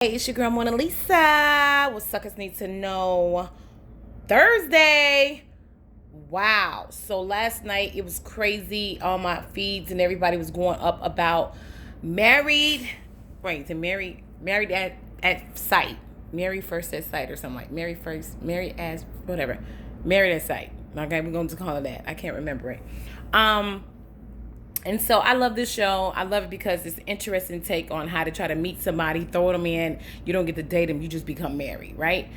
Hey, it's your girl Mona Lisa. What Suckas need to know Thursday. Wow. So last night it was crazy on my feeds and everybody was going up about married, right, to married at sight. Married first at sight or something like married as whatever. Married at sight. Okay, we're going to call it that. I can't remember it. And so I love this show. I love it because it's an interesting take on how to try to meet somebody, throw them in. You don't get to date them, you just become married, right?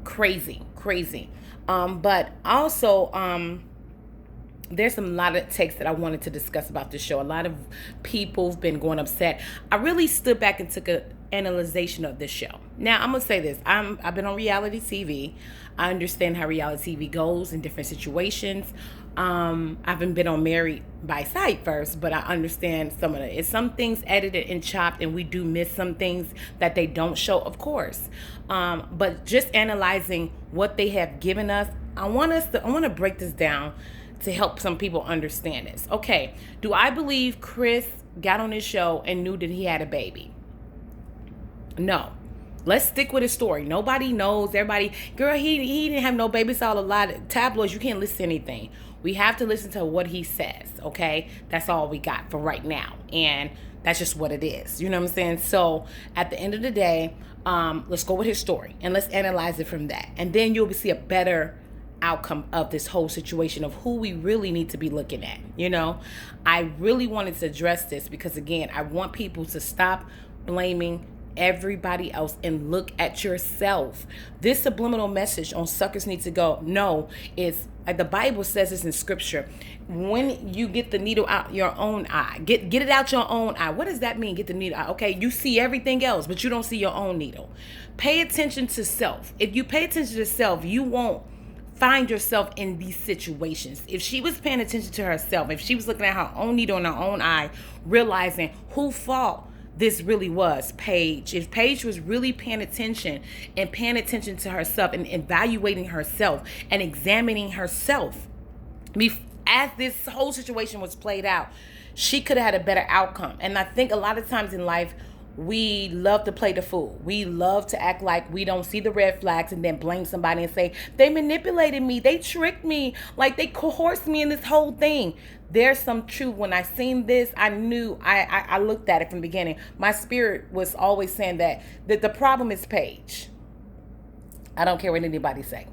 Crazy. But also, there's a lot of takes that I wanted to discuss about this show. A lot of people have been going upset. I really stood back and took an analyzation of this show. Now, I'm going to say this. I've been on reality TV. I understand how reality TV goes in different situations. I haven't been on Married by Sight first, but I understand some of it. It's some things edited and chopped, and we do miss some things that they don't show, of course. But just analyzing what they have given us, I want to break this down to help some people understand this. Okay, do I believe Chris got on his show and knew that he had a baby? No. Let's stick with his story. Nobody knows. Everybody, girl, he didn't have no baby. It's all a lot of tabloids. You can't listen to anything. We have to listen to what he says, okay? That's all we got for right now. And that's just what it is. You know what I'm saying? So at the end of the day, let's go with his story and let's analyze it from that. And then you'll see a better outcome of this whole situation of who we really need to be looking at. You know, I really wanted to address this because, again, I want people to stop blaming everybody else and look at yourself. This subliminal message on Suckers Need to Go. No, it's like the Bible says this in scripture. When you get the needle out your own eye, get it out your own eye. What does that mean? Get the needle out. Okay, you see everything else, but you don't see your own needle. Pay attention to self. If you pay attention to self, you won't find yourself in these situations. If she was paying attention to herself, if she was looking at her own needle in her own eye, realizing who fault this really was, Paige. If Paige was really paying attention to herself and evaluating herself and examining herself, as this whole situation was played out, she could have had a better outcome. And I think a lot of times in life, we love to play the fool. We love to act like we don't see the red flags and then blame somebody and say, they manipulated me, they tricked me, like they coerced me in this whole thing. There's some truth. When I seen this, I knew, I looked at it from the beginning. My spirit was always saying that the problem is Paige. I don't care what anybody say.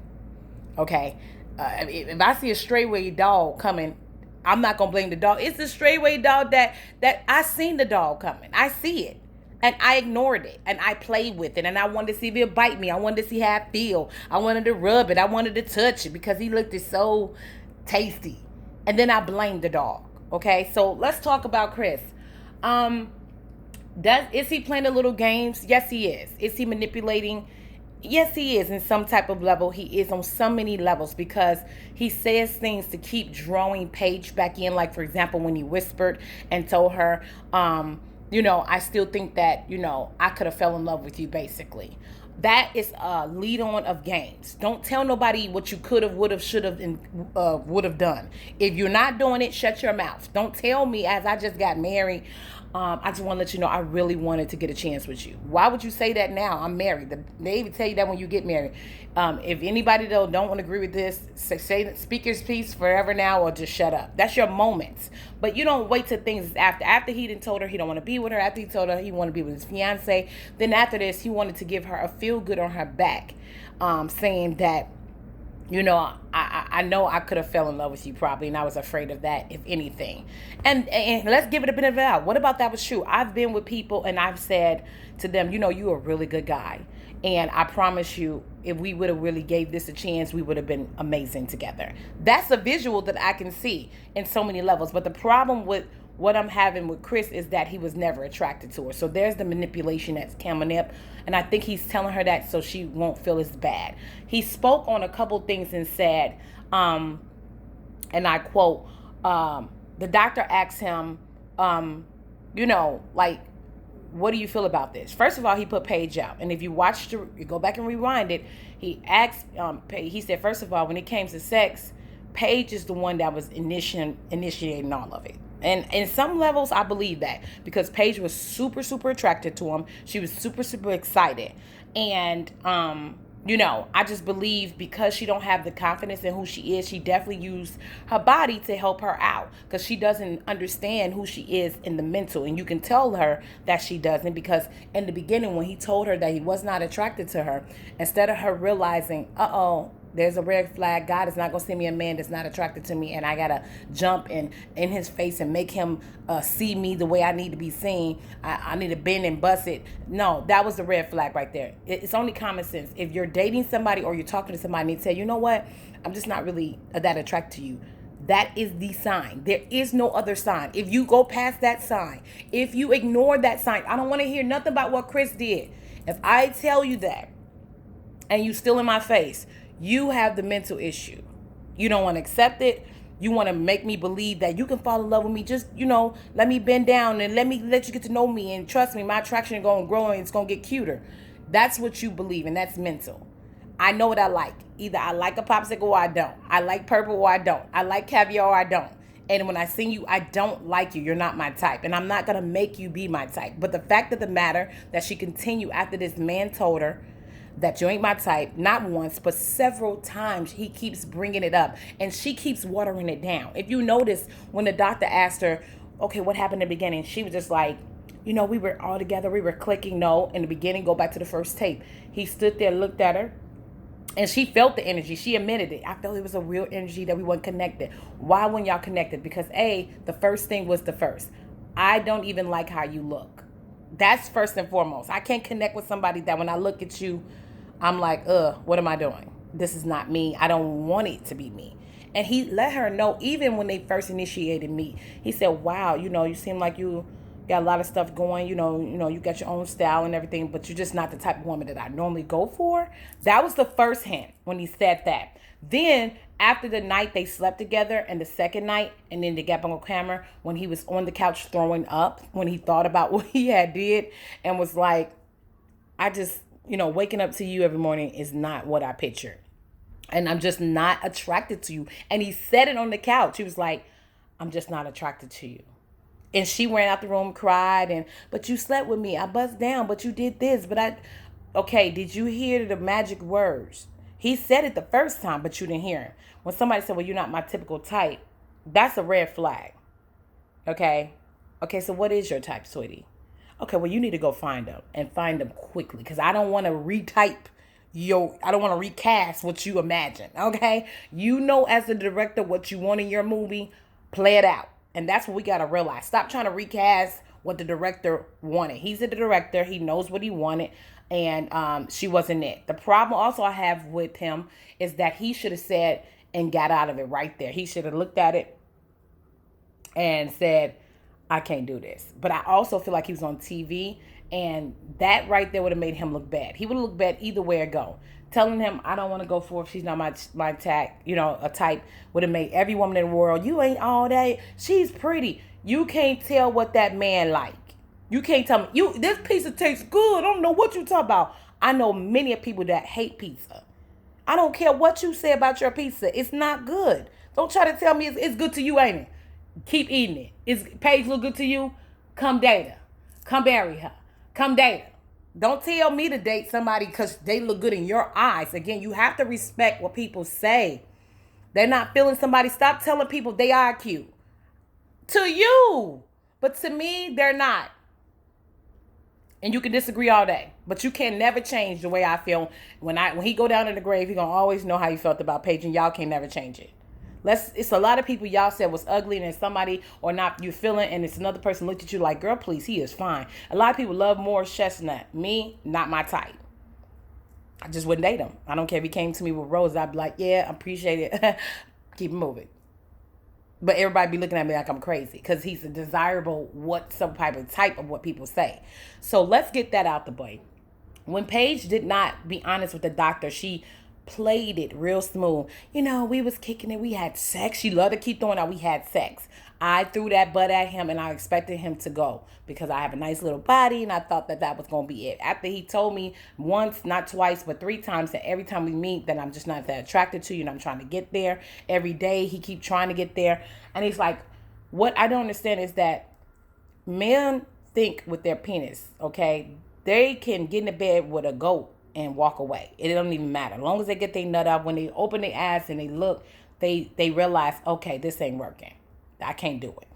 Okay? If I see a strayway dog coming, I'm not going to blame the dog. It's a strayway dog that I seen the dog coming. I see it. And I ignored it. And I played with it. And I wanted to see if it bite me. I wanted to see how it feel. I wanted to rub it. I wanted to touch it because he looked so tasty. And then I blamed the dog. Okay? So let's talk about Chris. Is he playing the little games? Yes, he is. Is he manipulating? Yes, he is. In some type of level, he is on so many levels because he says things to keep drawing Paige back in. Like, for example, when he whispered and told her, I still think that, I could have fell in love with you, basically. That is a lead on of games. Don't tell nobody what you could have, would have, should have, and would have done. If you're not doing it, shut your mouth. Don't tell me as I just got married. I just want to let you know I really wanted to get a chance with you. Why would you say that now? I'm married. They even tell you that when you get married. If anybody though don't want to agree with this, say speaker's piece forever now or just shut up. That's your moments. But you don't wait till things after he done told her he don't want to be with her, after he told her he want to be with his fiance. Then after this, he wanted to give her a feel good on her back, saying that, I know I could have fell in love with you probably, and I was afraid of that, if anything. And let's give it a bit of a doubt. What about that was true? I've been with people, and I've said to them, you're a really good guy. And I promise you, if we would have really gave this a chance, we would have been amazing together. That's a visual that I can see in so many levels. But the problem with what I'm having with Chris is that he was never attracted to her. So there's the manipulation that's coming up. And I think he's telling her that so she won't feel as bad. He spoke on a couple things and said, and I quote, the doctor asked him, what do you feel about this? First of all, he put Paige out. And if you you go back and rewind it, he asked, he said, first of all, when it came to sex, Paige is the one that was initiating all of it. And in some levels, I believe that because Paige was super, super attracted to him. She was super, super excited. And, I just believe because she don't have the confidence in who she is, she definitely used her body to help her out because she doesn't understand who she is in the mental. And you can tell her that she doesn't because in the beginning, when he told her that he was not attracted to her, instead of her realizing, there's a red flag. God is not going to send me a man that's not attracted to me, and I got to jump in his face and make him see me the way I need to be seen. I need to bend and bust it. No, that was the red flag right there. It's only common sense. If you're dating somebody or you're talking to somebody and they say, you know what, I'm just not really that attracted to you. That is the sign. There is no other sign. If you go past that sign, if you ignore that sign, I don't want to hear nothing about what Chris did. If I tell you that and you still in my face, you have the mental issue. You don't want to accept it. You want to make me believe that you can fall in love with me. Just, let me bend down and let you get to know me. And trust me, my attraction is going to grow and it's going to get cuter. That's what you believe, and that's mental. I know what I like. Either I like a popsicle or I don't. I like purple or I don't. I like caviar or I don't. And when I see you, I don't like you. You're not my type. And I'm not going to make you be my type. But the fact of the matter that she continued after this man told her that you ain't my type, not once, but several times he keeps bringing it up. And she keeps watering it down. If you notice, when the doctor asked her, okay, what happened in the beginning? She was just like, we were all together. We were clicking. No, in the beginning, go back to the first tape. He stood there, looked at her. And she felt the energy. She admitted it. I felt it was a real energy that we weren't connected. Why weren't y'all connected? Because the first thing was the first. I don't even like how you look. That's first and foremost. I can't connect with somebody that when I look at you, I'm like, what am I doing? This is not me. I don't want it to be me. And he let her know, even when they first initiated me, he said, wow, you seem like you got a lot of stuff going, you got your own style and everything, but you're just not the type of woman that I normally go for. That was the first hint when he said that. Then after the night they slept together and the second night, and then they got on camera when he was on the couch throwing up, when he thought about what he had did and was like, I just, waking up to you every morning is not what I pictured. And I'm just not attracted to you. And he said it on the couch. He was like, I'm just not attracted to you. And she ran out the room, cried, but you slept with me. I bust down, but you did this. Okay, did you hear the magic words? He said it the first time, but you didn't hear him. When somebody said, well, you're not my typical type, that's a red flag. Okay? Okay, so what is your type, sweetie? Okay, well, you need to go find them and find them quickly because I don't want to I don't want to recast what you imagine, okay? As a director what you want in your movie, play it out. And that's what we got to realize. Stop trying to recast what the director wanted. He's the director. He knows what he wanted. And she wasn't it. The problem also I have with him is that he should have said and got out of it right there. He should have looked at it and said, I can't do this. But I also feel like he was on TV. And that right there would have made him look bad. He would have looked bad either way it go. Telling him, I don't want to go for if she's not my type, a type, would have made every woman in the world, you ain't all that. She's pretty. You can't tell what that man like. You can't tell me, this pizza tastes good. I don't know what you talk about. I know many of people that hate pizza. I don't care what you say about your pizza. It's not good. Don't try to tell me it's good to you, ain't it? Keep eating it. Is Paige look good to you? Come date her. Come marry her. Come date her. Don't tell me to date somebody because they look good in your eyes. Again, you have to respect what people say. They're not feeling somebody. Stop telling people they are cute. To you. But to me, they're not. And you can disagree all day. But you can never change the way I feel. When he go down in the grave, he going to always know how you felt about Paige. And y'all can never change it. It's a lot of people y'all said was ugly and then somebody or not you feeling and it's another person looked at you like, girl, please, he is fine. A lot of people love Morris Chestnut. Me, not my type. I just wouldn't date him. I don't care if he came to me with roses. I'd be like, yeah, I appreciate it. Keep it moving. But everybody be looking at me like I'm crazy because he's a desirable some type of what people say. So let's get that out the way. When Paige did not be honest with the doctor, she played it real smooth. We was kicking it. We had sex. She loved to keep throwing out we had sex. I threw that butt at him and I expected him to go because I have a nice little body and I thought that was going to be it. After he told me once, not twice, but 3 times that every time we meet that I'm just not that attracted to you and I'm trying to get there. Every day he keep trying to get there. And he's like, What I don't understand is that men think with their penis, okay? They can get in the bed with a goat and walk away. It don't even matter. As long as they get their nut out, when they open their eyes and they look, they realize, okay, this ain't working. I can't do it.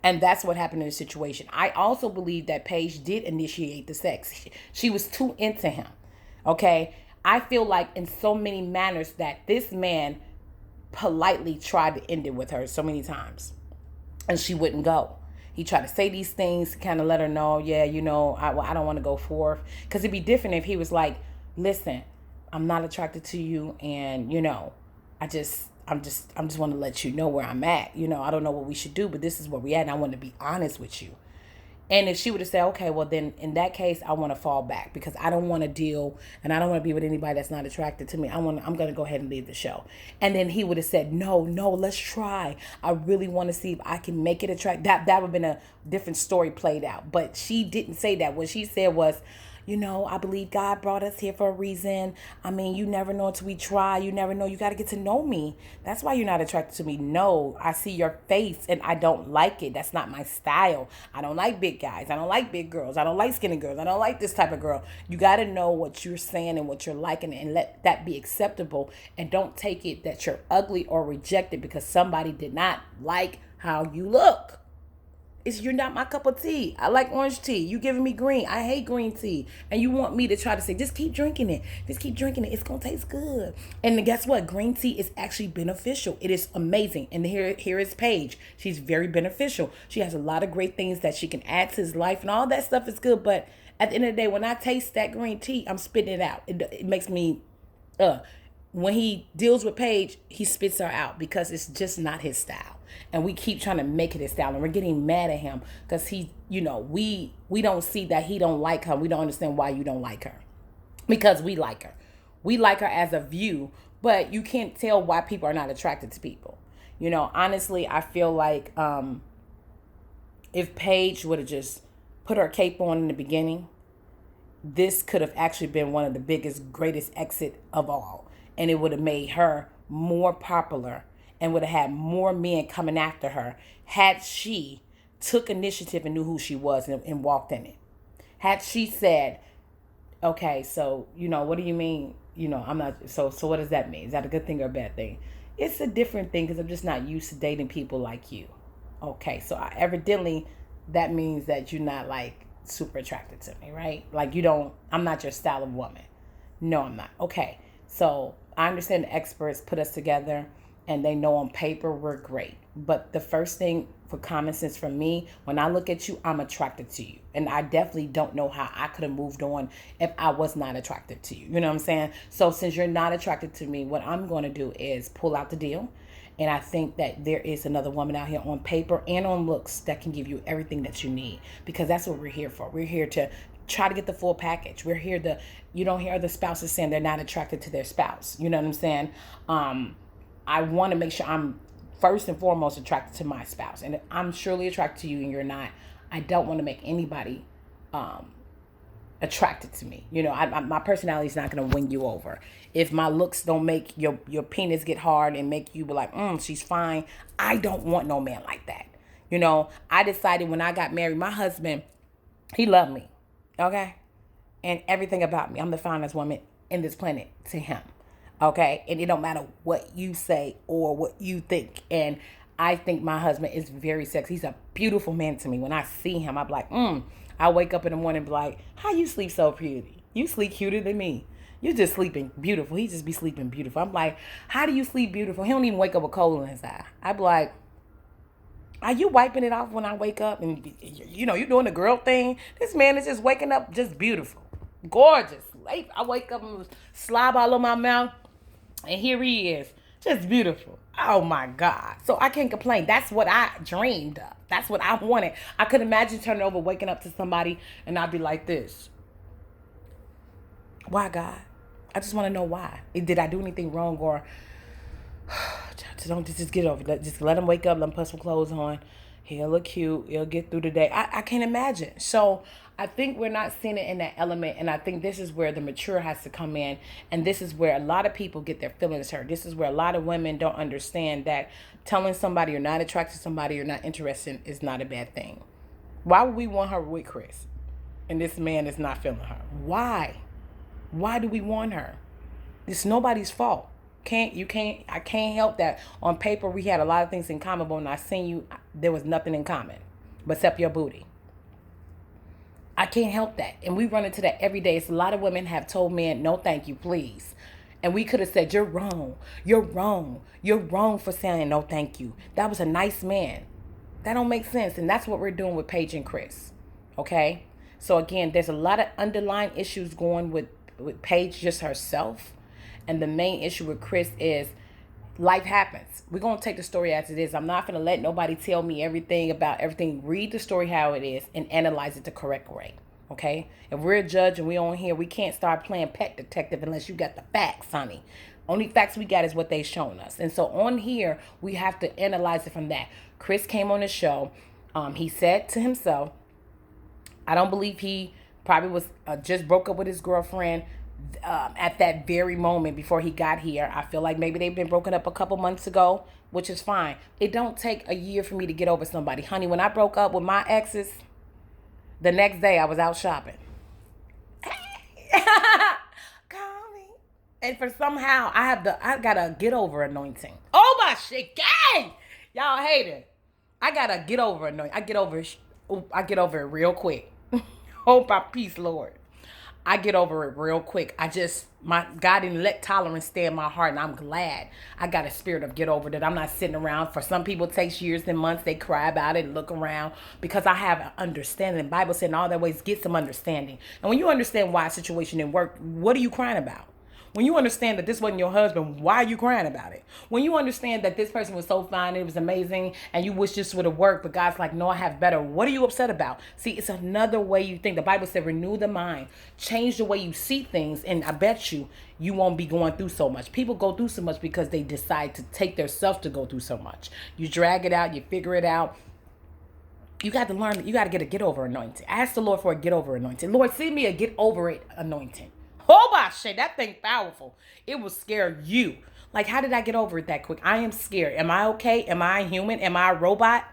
And that's what happened in the situation. I also believe that Paige did initiate the sex. She was too into him. Okay? I feel like in so many manners that this man politely tried to end it with her so many times. And she wouldn't go. He tried to say these things to kind of let her know, yeah, I don't want to go forth. Because it'd be different if he was like, listen, I'm not attracted to you. And, I'm just want to let you know where I'm at. I don't know what we should do, but this is where we at. And I want to be honest with you. And if she would have said, okay, well then in that case, I want to fall back because I don't want to deal and I don't want to be with anybody that's not attracted to me. I'm going to go ahead and leave the show. And then he would have said, no, let's try. I really want to see if I can make it attract. That would have been a different story played out. But she didn't say that. What she said was, I believe God brought us here for a reason. I mean, you never know until we try. You never know. You got to get to know me. That's why you're not attracted to me. No, I see your face and I don't like it. That's not my style. I don't like big guys. I don't like big girls. I don't like skinny girls. I don't like this type of girl. You got to know what you're saying and what you're liking and let that be acceptable. And don't take it that you're ugly or rejected because somebody did not like how you look. You're not my cup of tea. I like orange tea. You giving me green. I hate green tea. And you want me to try to say, just keep drinking it. Just keep drinking it. It's going to taste good. And guess what? Green tea is actually beneficial. It is amazing. And here is Paige. She's very beneficial. She has a lot of great things that she can add to his life. And all that stuff is good. But at the end of the day, when I taste that green tea, I'm spitting it out. It makes me, when he deals with Paige, he spits her out because it's just not his style. And we keep trying to make it his style. And we're getting mad at him because we don't see that he don't like her. We don't understand why you don't like her. Because we like her. We like her as a view, but you can't tell why people are not attracted to people. Honestly, I feel like if Paige would have just put her cape on in the beginning, this could have actually been one of the biggest, greatest exit of all. And it would have made her more popular and would have had more men coming after her had she took initiative and knew who she was and walked in it. Had she said, okay, so, what do you mean? I'm not, so what does that mean? Is that a good thing or a bad thing? It's a different thing because I'm just not used to dating people like you. Okay, so evidently that means that you're not like super attracted to me, right? Like I'm not your style of woman. No, I'm not. Okay, so I understand the experts put us together and they know on paper we're great. But the first thing for common sense from me, when I look at you, I'm attracted to you. And I definitely don't know how I could have moved on if I was not attracted to you. You know what I'm saying? So since you're not attracted to me, what I'm going to do is pull out the deal. And I think that there is another woman out here on paper and on looks that can give you everything that you need. Because that's what we're here for. We're here to try to get the full package. We're here to, you don't hear other spouses saying they're not attracted to their spouse. You know what I'm saying? I want to make sure I'm first and foremost attracted to my spouse. And if I'm surely attracted to you and you're not, I don't want to make anybody attracted to me. My personality is not going to win you over. If my looks don't make your penis get hard and make you be like, she's fine, I don't want no man like that. I decided when I got married, my husband, he loved me. Okay? And everything about me. I'm the finest woman in this planet to him. Okay? And it don't matter what you say or what you think. And I think my husband is very sexy. He's a beautiful man to me. When I see him, I'm like, I wake up in the morning and be like, how you sleep so pretty? You sleep cuter than me. You just sleeping beautiful. He just be sleeping beautiful. I'm like, how do you sleep beautiful? He don't even wake up with cold in his eye. I be like, are you wiping it off when I wake up? And, you're doing the girl thing. This man is just waking up just beautiful. Gorgeous. I wake up and slob all over my mouth. And here he is. Just beautiful. Oh, my God. So I can't complain. That's what I dreamed of. That's what I wanted. I could imagine turning over, waking up to somebody, and I'd be like this. Why, God? I just want to know why. Did I do anything wrong or... Just get over it. Just let him wake up. Let him put some clothes on. He'll look cute. He'll get through the day. I can't imagine. So I think we're not seeing it in that element. And I think this is where the mature has to come in. And this is where a lot of people get their feelings hurt. This is where a lot of women don't understand that telling somebody you're not attracted to somebody you're not interested in is not a bad thing. Why would we want her with Chris? And this man is not feeling her. Why? Why do we want her? It's nobody's fault. I can't help that. On paper, we had a lot of things in common, but when I seen you, there was nothing in common except your booty. I can't help that. And we run into that every day. It's a lot of women have told men, no, thank you, please. And we could have said, you're wrong. You're wrong. You're wrong for saying no, thank you. That was a nice man. That don't make sense. And that's what we're doing with Paige and Chris. Okay? So again, there's a lot of underlying issues going with Paige just herself. And the main issue with Chris is life happens. We're going to take the story as it is. I'm not going to let nobody tell me everything about everything. Read the story how it is and analyze it the correct way. Okay? If we're a judge and we on here, we can't start playing pet detective unless you got the facts, honey. Only facts we got is what they shown us. And so on here, we have to analyze it from that. Chris came on the show. He said to himself, I don't believe he probably was just broke up with his girlfriend at that very moment before he got here. I feel like maybe they've been broken up a couple months ago, which is fine. It don't take a year for me to get over somebody. Honey, when I broke up with my exes, the next day I was out shopping. Call me. And for somehow I got a get over anointing. Oh my shit, gang! Y'all hate it. I got a get over anointing. I get over it real quick. Hope I peace, Lord. I get over it real quick. My God didn't let tolerance stay in my heart, and I'm glad I got a spirit of get over that. I'm not sitting around. For some people, it takes years and months. They cry about it and look around because I have an understanding. The Bible said in all their ways, get some understanding. And when you understand why a situation didn't work, what are you crying about? When you understand that this wasn't your husband, why are you crying about it? When you understand that this person was so fine, it was amazing, and you wish this would have worked, but God's like, no, I have better. What are you upset about? See, it's another way you think. The Bible said, renew the mind. Change the way you see things, and I bet you won't be going through so much. People go through so much because they decide to take themselves to go through so much. You drag it out, you figure it out. You got to learn, you got to get a get over anointing. Ask the Lord for a get over anointing. Lord, send me a get over it anointing. Oh my shit, that thing powerful. It will scare you. Like, how did I get over it that quick? I am scared. Am I okay? Am I human? Am I a robot?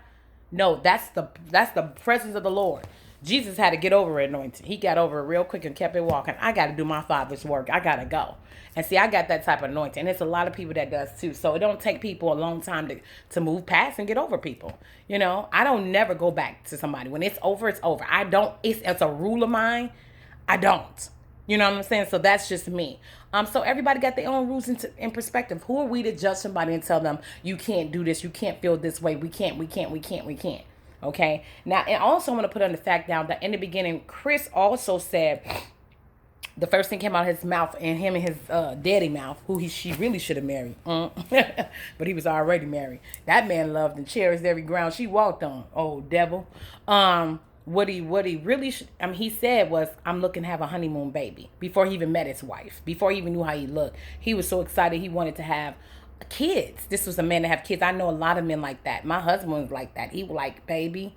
No, that's the presence of the Lord. Jesus had to get over it anointing. He got over it real quick and kept it walking. I got to do my Father's work. I got to go. And see, I got that type of anointing. And it's a lot of people that does too. So it don't take people a long time to move past and get over people. You know, I don't never go back to somebody. When it's over, it's over. I don't, it's a rule of mine. I don't. You know what I'm saying? So that's just me. So everybody got their own rules in perspective. Who are we to judge somebody and tell them, you can't do this, you can't feel this way, we can't. Okay? Now, and also I want to put on the fact down that in the beginning, Chris also said, the first thing came out of his mouth, and him and his daddy mouth, she really should have married. But he was already married. That man loved and cherished every ground she walked on. Oh, devil. What he really he said was, I'm looking to have a honeymoon baby, before he even met his wife, before he even knew how he looked. He was so excited he wanted to have kids. This was a man to have kids. I know a lot of men like that. My husband was like that. He was like, baby.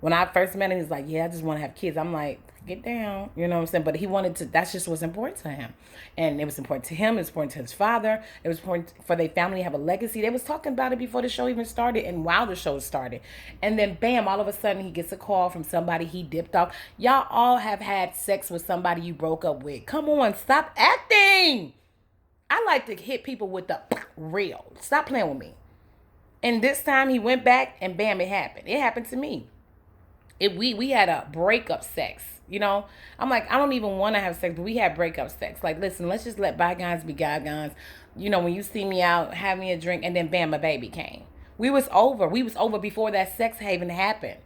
When I first met him, he was like, yeah, I just want to have kids. I'm like, get down. You know what I'm saying? But he wanted to, that's just what's important to him. And it was important to him. It was important to his father. It was important for their family to have a legacy. They was talking about it before the show even started and while the show started. And then bam, all of a sudden he gets a call from somebody he dipped off. Y'all all have had sex with somebody you broke up with. Come on, stop acting. I like to hit people with the real. Stop playing with me. And this time he went back and bam, it happened. It happened to me. We had a breakup sex, you know. I'm like, I don't even want to have sex, but we had breakup sex. Like, listen, let's just let bygones be bygones. You know, when you see me out, have me a drink, and then bam, a baby came. We was over before that sex haven happened.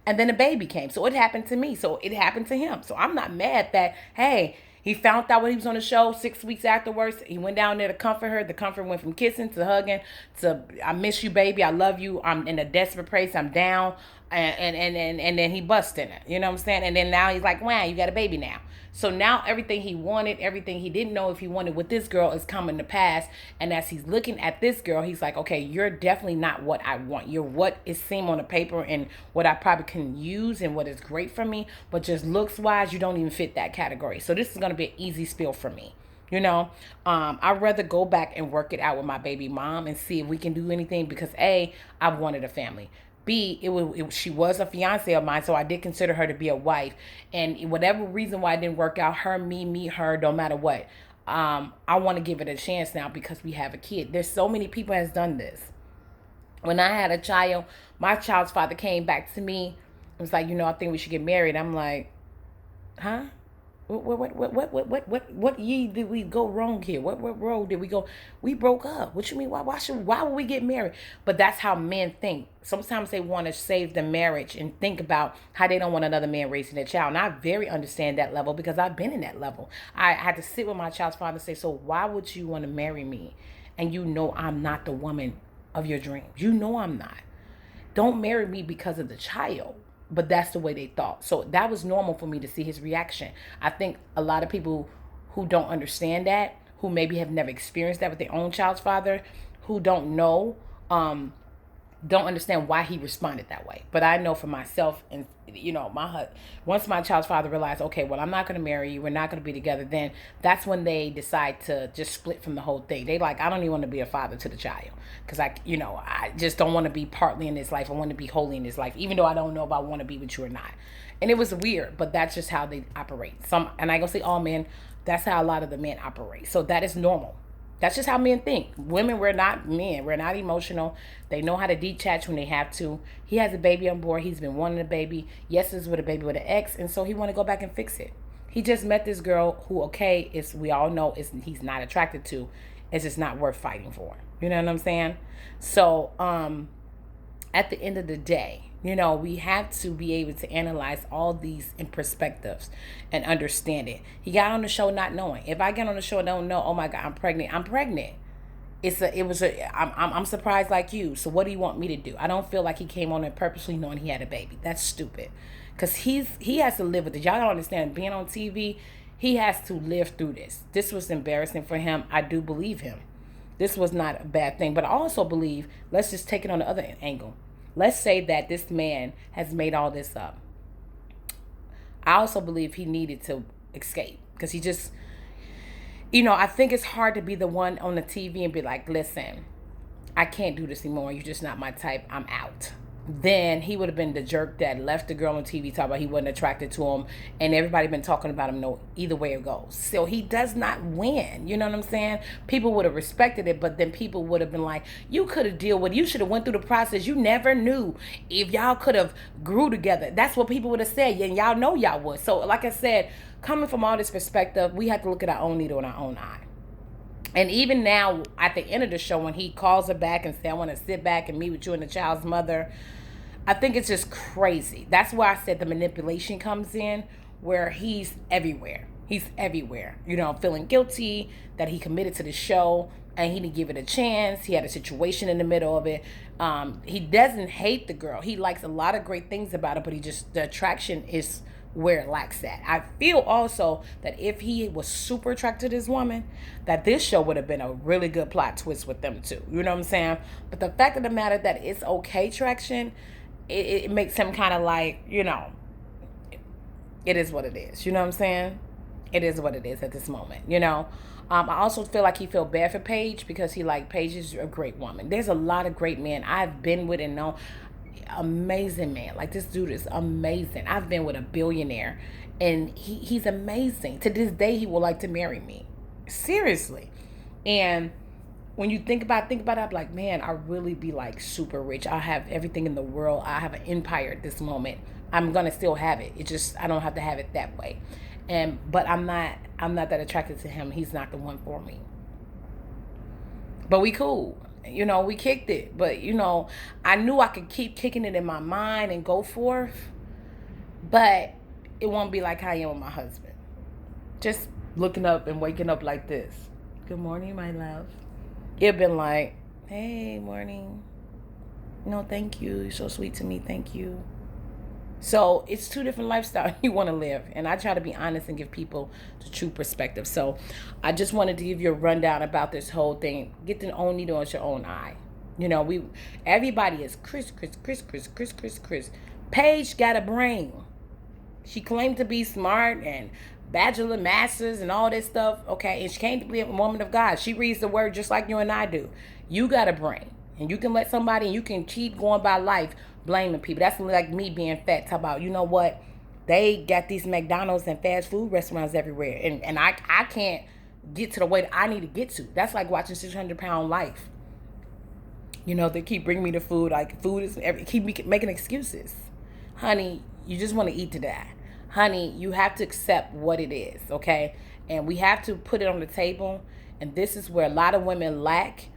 And then a baby came. So it happened to me. So it happened to him. So I'm not mad that, hey, he found out when he was on the show 6 weeks afterwards. He went down there to comfort her. The comfort went from kissing to hugging to, I miss you, baby. I love you. I'm in a desperate place. I'm down. And then he busted it. You know what I'm saying? And then now he's like, wow, you got a baby now. So now everything he wanted, everything he didn't know if he wanted with this girl is coming to pass. And as he's looking at this girl, he's like, okay, you're definitely not what I want. You're what is seen on the paper and what I probably can use and what is great for me. But just looks wise, you don't even fit that category. So this is going to be an easy spill for me. You know, I'd rather go back and work it out with my baby mom and see if we can do anything because A, I've wanted a family. B, she was a fiance of mine, so I did consider her to be a wife. And whatever reason why it didn't work out, me, her, no matter what, I want to give it a chance now because we have a kid. There's so many people has done this. When I had a child, my child's father came back to me and was like, I think we should get married. I'm like, huh? What ye did we go wrong here? What road did we go? We broke up. What you mean? Why would we get married? But that's how men think. Sometimes they want to save the marriage and think about how they don't want another man raising their child. And I very understand that level because I've been in that level. I had to sit with my child's father and say, so why would you want to marry me? And I'm not the woman of your dreams. I'm not. Don't marry me because of the child. But that's the way they thought. So that was normal for me to see his reaction. I think a lot of people who don't understand that, who maybe have never experienced that with their own child's father, who don't know, don't understand why he responded that way. But I know for myself and, once my child's father realized, okay, well, I'm not going to marry you. We're not going to be together. Then that's when they decide to just split from the whole thing. They like, I don't even want to be a father to the child because I just don't want to be partly in his life. I want to be wholly in his life, even though I don't know if I want to be with you or not. And it was weird, but that's just how they operate. And I go say all men, that's how a lot of the men operate. So that is normal. That's just how men think. Women, we're not men. We're not emotional. They know how to detach when they have to. He has a baby on board. He's been wanting a baby. Yes, is with a baby with an ex. And so he want to go back and fix it. He just met this girl who, we all know he's not attracted to. It's just not worth fighting for. You know what I'm saying? So at the end of the day, we have to be able to analyze all these in perspectives and understand it. He got on the show not knowing. If I get on the show and don't know, oh my God, I'm pregnant. I'm pregnant. I'm surprised like you. So what do you want me to do? I don't feel like he came on there purposely knowing he had a baby. That's stupid. Because he has to live with it. Y'all don't understand. Being on TV, he has to live through this. This was embarrassing for him. I do believe him. This was not a bad thing. But I also believe, let's just take it on the other angle. Let's say that this man has made all this up. I also believe he needed to escape because he just, I think it's hard to be the one on the TV and be like, listen, I can't do this anymore. You're just not my type. I'm out. Then he would have been the jerk that left the girl on TV talking about he wasn't attracted to him and everybody been talking about him either way it goes. So he does not win. You know what I'm saying? People would have respected it, but then people would have been like, you could have dealt with it. You should have went through the process. You never knew if y'all could have grew together. That's what people would have said. And y'all know y'all would. So like I said, coming from all this perspective, we have to look at our own needle in our own eye. And even now, at the end of the show, when he calls her back and says, I want to sit back and meet with you and the child's mother, I think it's just crazy. That's why I said the manipulation comes in, where he's everywhere. He's everywhere. Feeling guilty that he committed to the show and he didn't give it a chance. He had a situation in the middle of it. He doesn't hate the girl. He likes a lot of great things about her, but the attraction is where it lacks at. I feel also that if he was super attracted to this woman, that this show would have been a really good plot twist with them too. You know what I'm saying? But the fact of the matter that it's okay traction, it makes him kind of like, it is what it is. You know what I'm saying? It is what it is at this moment, I also feel like he felt bad for Paige because Paige is a great woman. There's a lot of great men I've been with and know. Amazing man. Like, this dude is amazing. I've been with a billionaire and he's amazing. To this day, he would like to marry me. Seriously. And when you think about it, I'm like, man, I really be like super rich. I have everything in the world. I have an empire at this moment. I'm gonna still have it. It just, I don't have to have it that way. But I'm not that attracted to him. He's not the one for me. But we cool. We kicked it. But, I knew I could keep kicking it in my mind and go forth. But it won't be like how I am with my husband. Just looking up and waking up like this. Good morning, my love. It'd been like, hey, morning. No, thank you. You're so sweet to me. Thank you. So it's two different lifestyles you want to live. And I try to be honest and give people the true perspective. So I just wanted to give you a rundown about this whole thing. Get the own needle at your own eye. You know, everybody is Chris. Paige got a brain. She claimed to be smart and bachelor, masters, and all this stuff. Okay, and she came to be a woman of God. She reads the word just like you and I do. You got a brain. And you can let somebody, and you can keep going by life blaming people. That's like me being fat. Talk about, you know what? They got these McDonald's and fast food restaurants everywhere. And I can't get to the weight I need to get to. That's like watching 600-pound life. You know, they keep bringing me the food. Like, food is, keep making excuses. Honey, you just want to eat to die. Honey, you have to accept what it is, okay? And we have to put it on the table. And this is where a lot of women lack,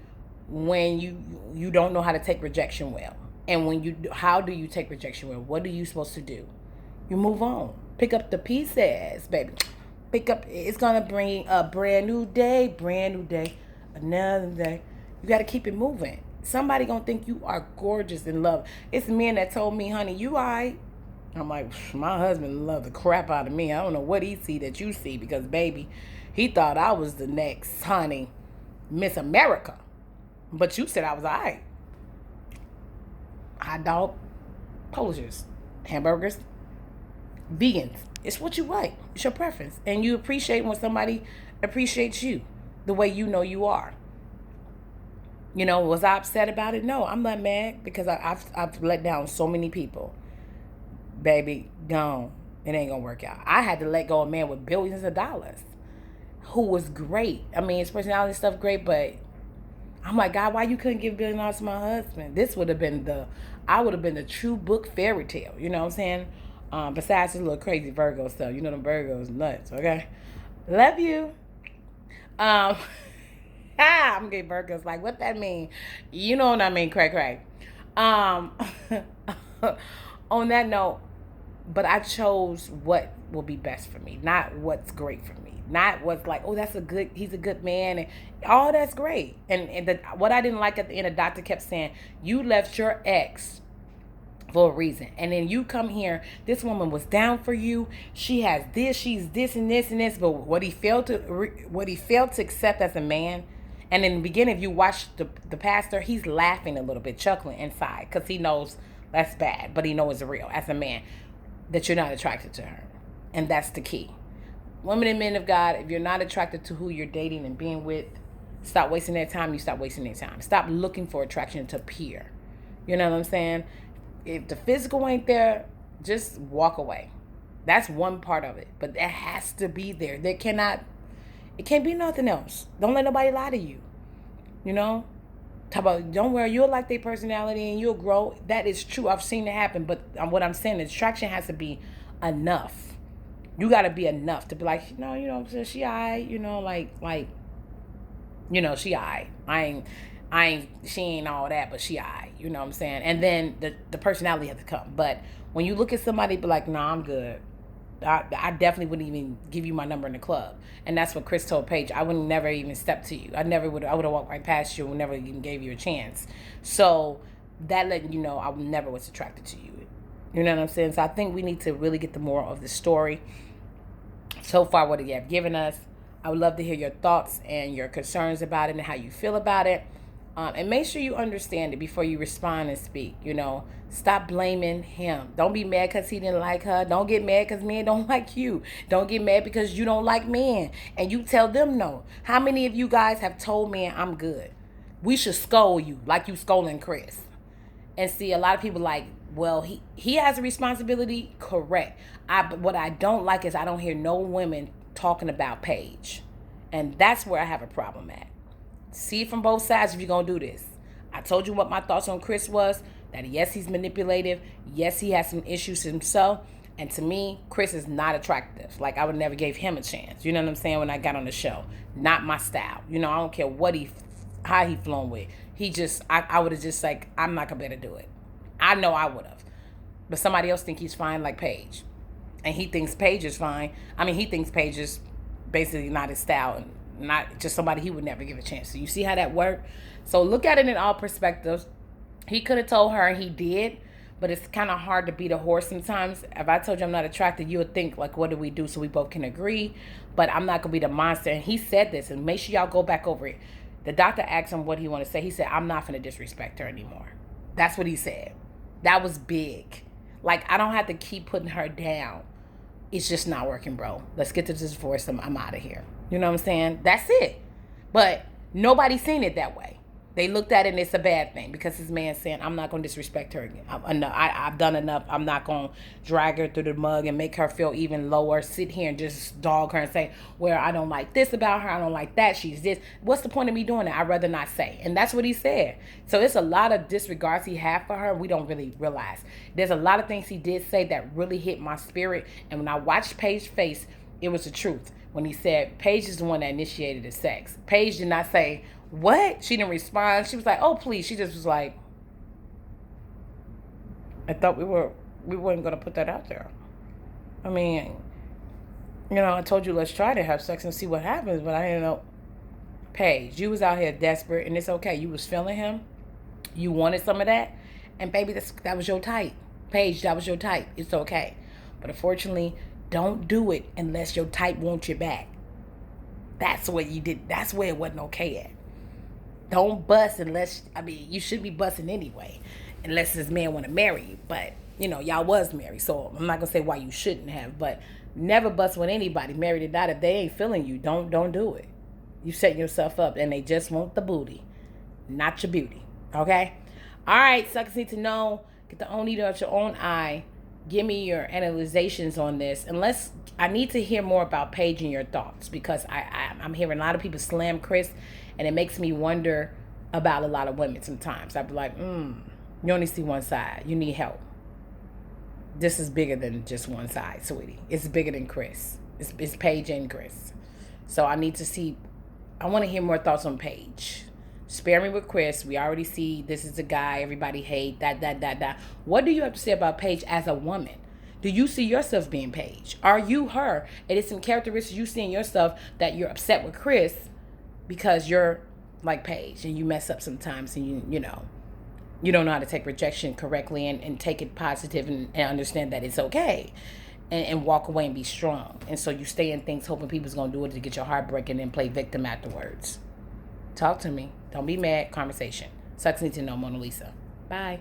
when you don't know how to take rejection well. And how do you take rejection well? What are you supposed to do? You move on. Pick up the pieces, baby. It's going to bring a brand new day, another day. You got to keep it moving. Somebody going to think you are gorgeous and love. It's men that told me, honey, you all right? I'm like, my husband loved the crap out of me. I don't know what he see that you see, because, baby, he thought I was the next, honey, Miss America. But you said I was all right. Hot dog, Polishers, hamburgers, vegans. It's what you like. It's your preference. And you appreciate when somebody appreciates you the way you know you are. You know, was I upset about it? No, I'm not mad, because I've let down so many people. Baby, gone. It ain't gonna work out. I had to let go of a man with billions of dollars who was great. I mean, his personality and stuff great, but I'm like, God, why you couldn't give $1 billion to my husband? This would have been I would have been the true book fairy tale. You know what I'm saying? Besides this little crazy Virgo stuff. You know them Virgos nuts, okay? Love you. I'm getting Virgos. Like, what that mean? You know what I mean? Cray. On that note, but I chose what will be best for me, not what's great for me. Not what's like, oh, he's a good man, and all that's great. And what I didn't like at the end, the doctor kept saying, you left your ex for a reason. And then you come here, this woman was down for you. She has this, she's this and this and this. But what he failed to accept as a man, and in the beginning, if you watch the pastor, he's laughing a little bit, chuckling inside, because he knows that's bad, but he knows it's real as a man, that you're not attracted to her. And that's the key. Women and men of God, if you're not attracted to who you're dating and being with, stop wasting their time. You stop wasting their time. Stop looking for attraction to appear. You know what I'm saying? If the physical ain't there, just walk away. That's one part of it. But it has to be there. It can't be nothing else. Don't let nobody lie to you. You know? Talk about, don't worry, you'll like their personality and you'll grow. That is true. I've seen it happen. But what I'm saying is, attraction has to be enough. You got to be enough to be like, no, you know, she all right, you know, like, you know, she all right. She ain't all that, but she all right, you know what I'm saying? And then the personality has to come. But when you look at somebody, be like, nah, I'm good. I definitely wouldn't even give you my number in the club. And that's what Chris told Paige. I would never even step to you. I would have walked right past you and never even gave you a chance. So that letting you know I never was attracted to you. You know what I'm saying? So I think we need to really get the moral of the story. So far, what you have given us, I would love to hear your thoughts and your concerns about it and how you feel about it. And make sure you understand it before you respond and speak. You know, stop blaming him. Don't be mad because he didn't like her. Don't get mad because men don't like you. Don't get mad because you don't like men. And you tell them no. How many of you guys have told men, I'm good? We should scold you like you scolding Chris. And see, a lot of people like, well, he has a responsibility. Correct. What I don't like is I don't hear no women talking about Paige. And that's where I have a problem at. See it from both sides if you're going to do this. I told you what my thoughts on Chris was. That yes, he's manipulative. Yes, he has some issues himself. And to me, Chris is not attractive. Like, I would never gave him a chance. You know what I'm saying? When I got on the show. Not my style. You know, I don't care how he flown with. I would have just like, I'm not going to be able to do it. I know I would have. But somebody else think he's fine like Paige. And he thinks Paige is fine. I mean, he thinks Paige is basically not his style. And not just somebody he would never give a chance to. You see how that worked? So look at it in all perspectives. He could have told her, and he did. but it's kind of hard to beat a horse sometimes. If I told you I'm not attracted, you would think, like, what do we do so we both can agree? But I'm not going to be the monster. And he said this, and make sure y'all go back over it. The doctor asked him what he wanted to say. He said, I'm not going to disrespect her anymore. That's what he said. That was big. Like, I don't have to keep putting her down. It's just not working, bro. Let's get to this divorce. I'm out of here. You know what I'm saying? That's it. But nobody's seen it that way. They looked at it and it's a bad thing because this man's saying, I'm not going to disrespect her again. I've done enough. I'm not going to drag her through the mug and make her feel even lower. Sit here and just dog her and say, well, I don't like this about her. I don't like that. She's this. What's the point of me doing that? I'd rather not say. And that's what he said. So it's a lot of disregards he had for her. We don't really realize. There's a lot of things he did say that really hit my spirit. And when I watched Paige's face, it was the truth. When he said, Paige is the one that initiated the sex. Paige did not say, what? She didn't respond. She was like, oh, please. She just was like, I thought we weren't going to put that out there. I mean, I told you let's try to have sex and see what happens, but I didn't know. Paige, you was out here desperate, and it's okay. You was feeling him. You wanted some of that. And baby, that was your type. Paige, that was your type. It's okay. But unfortunately, don't do it unless your type wants you back. That's what you did. That's where it wasn't okay at. Don't bust unless, you should be busting anyway, unless this man want to marry you. But, y'all was married, so I'm not going to say why you shouldn't have, but never bust with anybody, married or not. If they ain't feeling you, don't do it. You setting yourself up, and they just want the booty, not your beauty, okay? All right, suckers need to know. Get the own needle out your own eye. Give me your analyzations on this. I need to hear more about Paige and your thoughts, because I'm hearing a lot of people slam Chris, and it makes me wonder about a lot of women sometimes. I'd be like, you only see one side. You need help. This is bigger than just one side, sweetie. It's bigger than Chris. It's Paige and Chris. So I want to hear more thoughts on Paige. Spare me with Chris. We already see this is a guy everybody hate, that. What do you have to say about Paige as a woman? Do you see yourself being Paige? Are you her? And it's some characteristics you see in yourself that you're upset with Chris because you're like Paige and you mess up sometimes, and you don't know how to take rejection correctly and take it positive and understand that it's okay, and walk away and be strong. And so you stay in things hoping people's going to do it to get your heart broken and play victim afterwards. Talk to me. Don't be mad. Conversation. Sucks need to know, Mona Lisa. Bye.